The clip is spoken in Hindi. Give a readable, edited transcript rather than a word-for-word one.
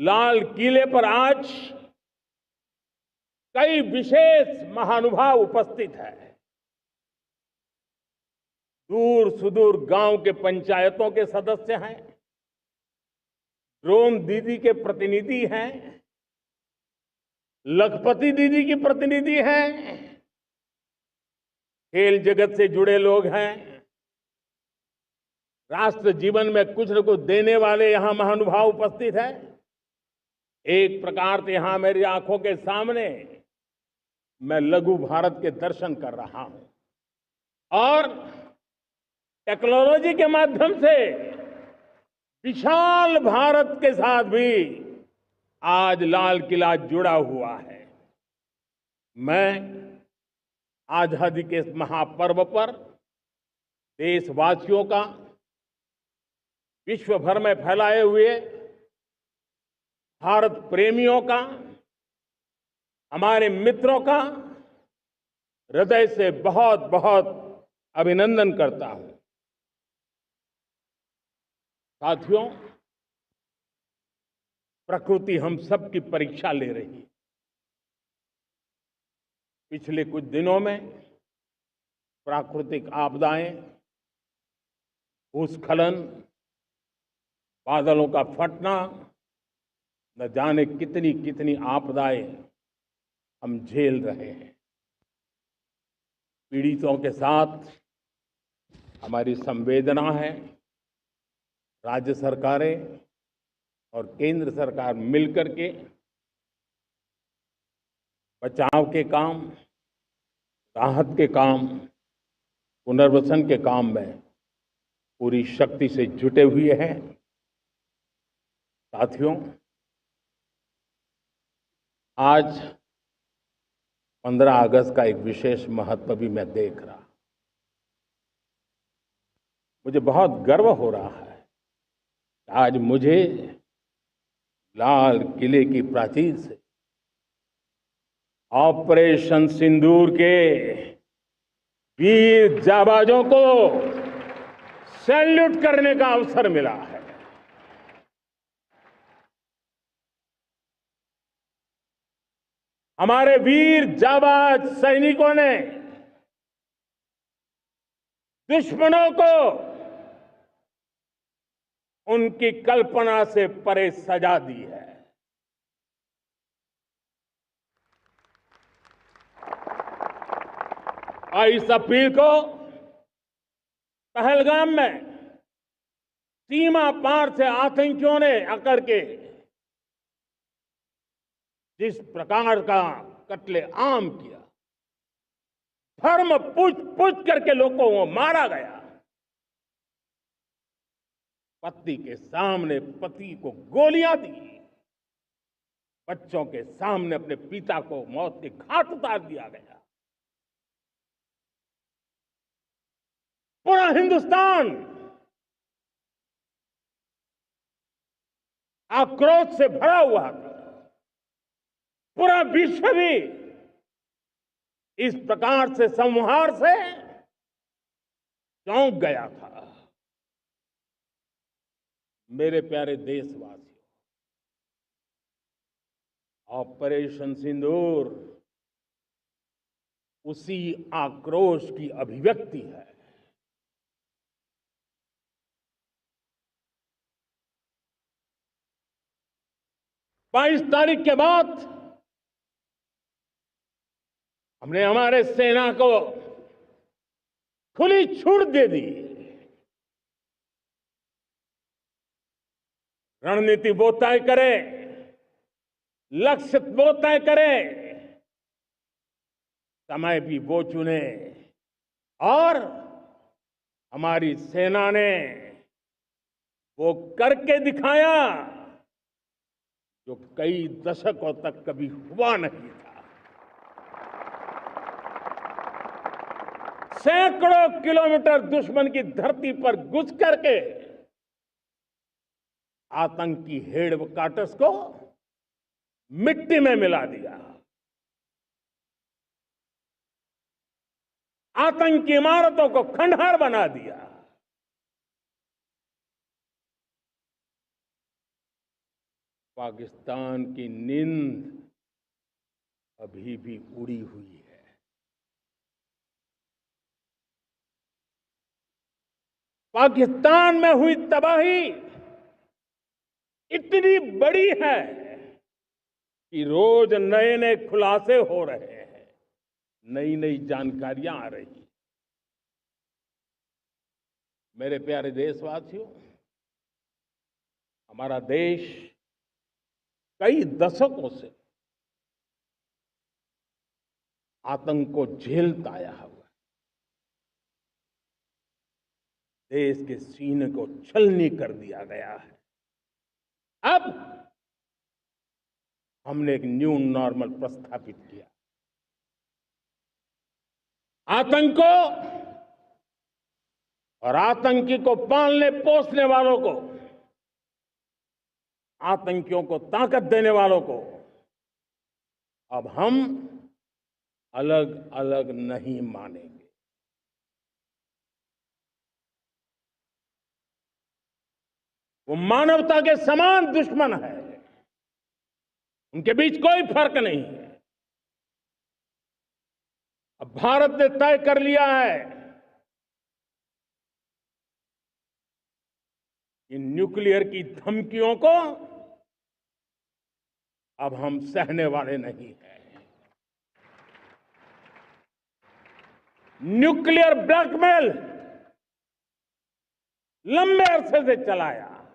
लाल किले पर आज कई विशेष महानुभाव उपस्थित हैं। दूर सुदूर गांव के पंचायतों के सदस्य हैं, ड्रोन दीदी के प्रतिनिधि हैं, लखपति दीदी की प्रतिनिधि हैं, खेल जगत से जुड़े लोग हैं, राष्ट्र जीवन में कुछ न कुछ देने वाले यहां महानुभाव उपस्थित हैं। एक प्रकार से यहां मेरी आंखों के सामने मैं लघु भारत के दर्शन कर रहा हूं और टेक्नोलॉजी के माध्यम से विशाल भारत के साथ भी आज लाल किला जुड़ा हुआ है। मैं आजादी के इस महापर्व पर देशवासियों का, विश्व भर में फैलाए हुए भारत प्रेमियों का, हमारे मित्रों का हृदय से बहुत बहुत अभिनंदन करता हूं। साथियों, प्रकृति हम सब की परीक्षा ले रही है। पिछले कुछ दिनों में प्राकृतिक आपदाएं, भूस्खलन, बादलों का फटना, न जाने कितनी कितनी आपदाएं हम झेल रहे हैं। पीड़ितों के साथ हमारी संवेदना है। राज्य सरकारें और केंद्र सरकार मिलकर के बचाव के काम, राहत के काम, पुनर्वसन के काम में पूरी शक्ति से जुटे हुए हैं। साथियों, आज 15 अगस्त का एक विशेष महत्व भी मैं देख रहा। मुझे बहुत गर्व हो रहा है कि आज मुझे लाल किले की प्राचीर से ऑपरेशन सिंदूर के वीर जाबाजों को सैल्यूट करने का अवसर मिला है। हमारे वीर जाबाज सैनिकों ने दुश्मनों को उनकी कल्पना से परे सजा दी है। और इस अपील को पहलगाम में सीमा पार से आतंकियों ने आकर के जिस प्रकार का कत्ले आम किया, धर्म पूछ पूछ करके लोगों को मारा गया। पत्नी के सामने पति को गोलियां दी, बच्चों के सामने अपने पिता को मौत के घाट उतार दिया गया। पूरा हिंदुस्तान आक्रोश से भरा हुआ था। पूरा विश्व भी इस प्रकार से संहार से चौंक गया था। मेरे प्यारे देशवासियों, ऑपरेशन सिंदूर उसी आक्रोश की अभिव्यक्ति है। बाईस तारीख के बाद हमने हमारे सेना को खुली छूट दे दी। रणनीति वो तय करे, लक्ष्य वो तय करे, समय भी वो चुने और हमारी सेना ने वो करके दिखाया जो कई दशकों तक कभी हुआ नहीं था। सैकड़ों किलोमीटर दुश्मन की धरती पर घुस करके आतंकी हेडक्वार्टर्स को मिट्टी में मिला दिया। आतंकी इमारतों को खंडहर बना दिया। पाकिस्तान की नींद अभी भी उड़ी हुई है। पाकिस्तान में हुई तबाही इतनी बड़ी है कि रोज नए नए खुलासे हो रहे हैं, नई नई जानकारियां आ रही हैं। मेरे प्यारे देशवासियों, हमारा देश कई दशकों से आतंक को झेलता आया हुआ है। देश के सीने को छलनी कर दिया गया है। अब हमने एक न्यू नॉर्मल प्रस्थापित किया। आतंक को और आतंकी को पालने पोसने वालों को, आतंकियों को ताकत देने वालों को अब हम अलग अलग नहीं मानेंगे। वो मानवता के समान दुश्मन है, उनके बीच कोई फर्क नहीं है। अब भारत ने तय कर लिया है कि न्यूक्लियर की धमकियों को अब हम सहने वाले नहीं हैं। न्यूक्लियर ब्लैकमेल लंबे अरसे से चलाया,